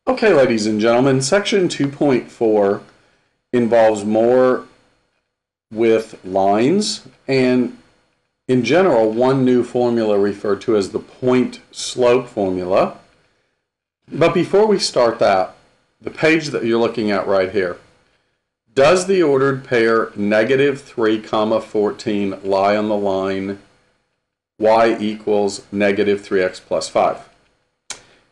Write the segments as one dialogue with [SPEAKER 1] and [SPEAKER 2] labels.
[SPEAKER 1] Okay, ladies and gentlemen, section 2.4 involves more with lines and in general one new formula referred to as the point slope formula. But before we start that, the page that you're looking at right here, does the ordered pair -3, 14 lie on the line y equals -3x plus 5?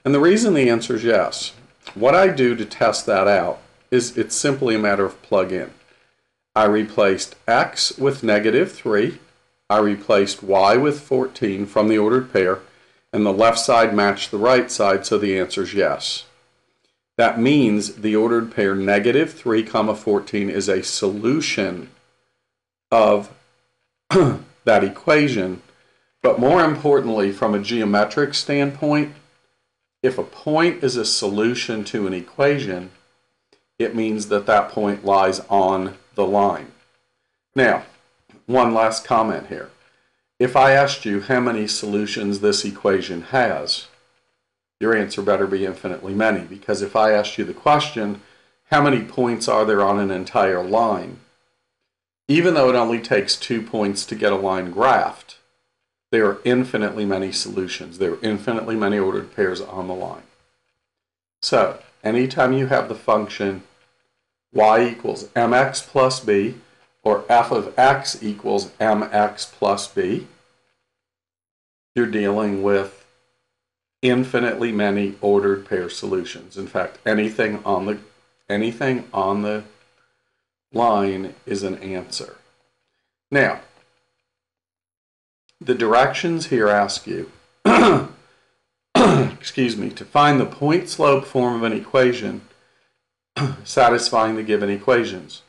[SPEAKER 1] And the reason the answer is yes. What I do to test that out is it's simply a matter of plug in. I replaced x with -3, I replaced y with 14 from the ordered pair, and the left side matched the right side, so the answer is yes. That means the ordered pair -3, 14 is a solution of that equation, but more importantly, from a geometric standpoint, if a point is a solution to an equation, it means that that point lies on the line. Now, one last comment here. If I asked you how many solutions this equation has, your answer better be infinitely many, because if I asked you the question, how many points are there on an entire line, even though it only takes 2 points to get a line graphed, there are infinitely many solutions. There are infinitely many ordered pairs on the line. So, anytime you have the function y equals mx plus b, or f of x equals mx plus b, you're dealing with infinitely many ordered pair solutions. In fact, anything on the line is an answer. Now, the directions here ask you, excuse me, to find the point slope form of an equation satisfying the given equations.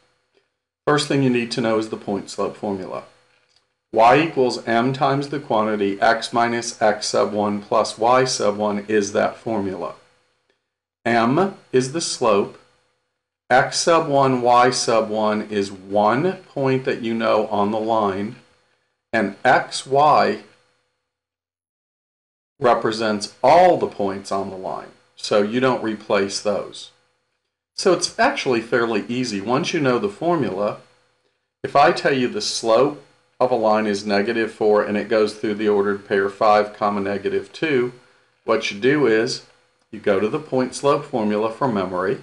[SPEAKER 1] First thing you need to know is the point slope formula. Y equals m times the quantity x minus x sub 1 plus y sub 1 is that formula. M is the slope. X sub 1, y sub 1 is one point that you know on the line, and xy represents all the points on the line, so you don't replace those. So it's actually fairly easy. Once you know the formula, if I tell you the slope of a line is -4 and it goes through the ordered pair 5, -2, what you do is you go to the point slope formula from memory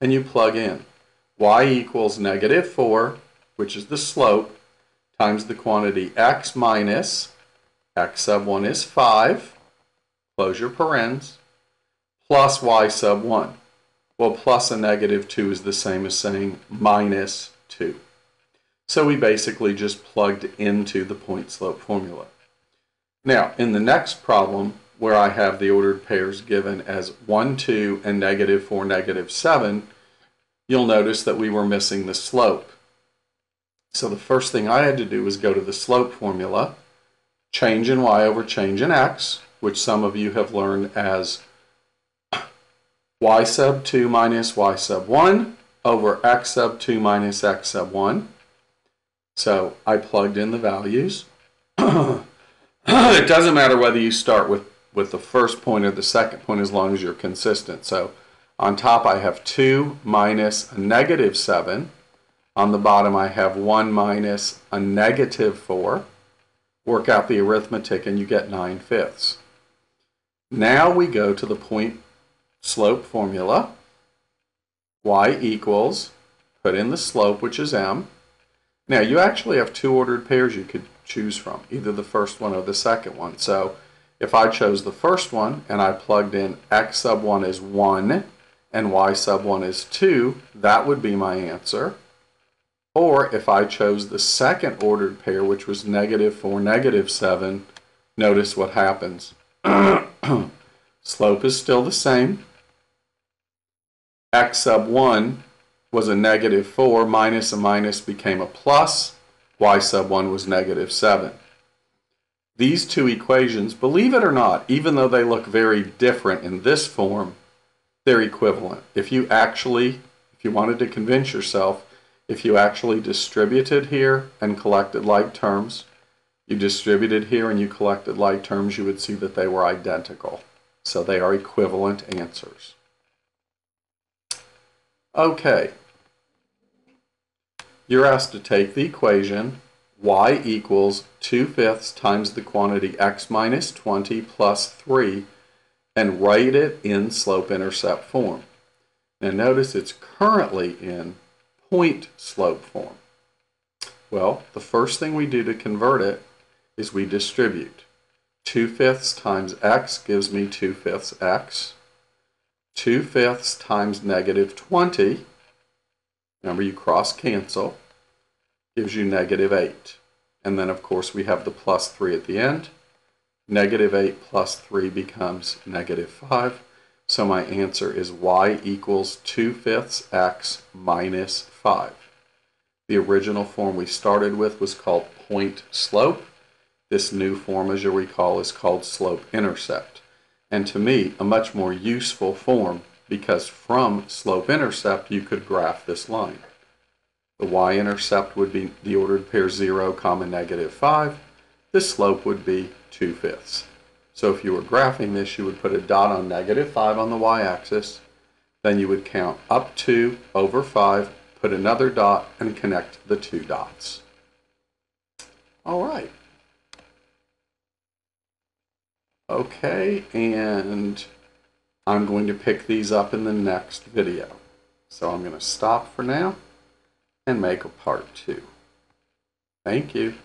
[SPEAKER 1] and you plug in y equals -4, which is the slope, times the quantity x minus x sub 1 is 5, close your parens, plus y sub 1. Well, plus a -2 is the same as saying -2. So we basically just plugged into the point slope formula. Now, in the next problem, where I have the ordered pairs given as 1, 2, and -4, -7, you'll notice that we were missing the slope. So the first thing I had to do was go to the slope formula, change in y over change in x, which some of you have learned as y sub 2 minus y sub 1 over x sub 2 minus x sub 1. So I plugged in the values. It doesn't matter whether you start with the first point or the second point as long as you're consistent. So on top I have 2 minus a -7. On the bottom I have 1 minus a -4. Work out the arithmetic and you get 9/5. Now we go to the point slope formula. Y equals, put in the slope, which is m. Now you actually have two ordered pairs you could choose from, either the first one or the second one. So if I chose the first one and I plugged in x sub 1 is 1 and y sub 1 is 2, that would be my answer. Or if I chose the second ordered pair, which was -4, -7, notice what happens. Slope is still the same. X sub 1 was a -4, minus a minus became a plus, y sub 1 was -7. These two equations, believe it or not, even though they look very different in this form, they're equivalent. If you wanted to convince yourself, if you actually distributed here and collected like terms, you distributed here and you collected like terms, you would see that they were identical. So they are equivalent answers. Okay, you're asked to take the equation y equals 2/5 times the quantity x minus 20 plus 3 and write it in slope-intercept form. Now notice it's currently in point-slope form. Well, the first thing we do to convert it is we distribute. 2/5 times x gives me 2/5 x. 2/5 times negative 20, remember you cross cancel, gives you negative 8. And then of course we have the plus 3 at the end. Negative 8 plus 3 becomes negative 5. So my answer is y equals 2/5 x minus 5. The original form we started with was called point slope. This new form, as you'll recall, is called slope-intercept. And to me, a much more useful form because from slope-intercept you could graph this line. The y-intercept would be the ordered pair 0, negative 5. The slope would be 2/5. So if you were graphing this, you would put a dot on negative 5 on the y-axis. Then you would count up 2 over 5, put another dot, and connect the two dots. All right. Okay, and I'm going to pick these up in the next video. So I'm going to stop for now and make a part 2. Thank you.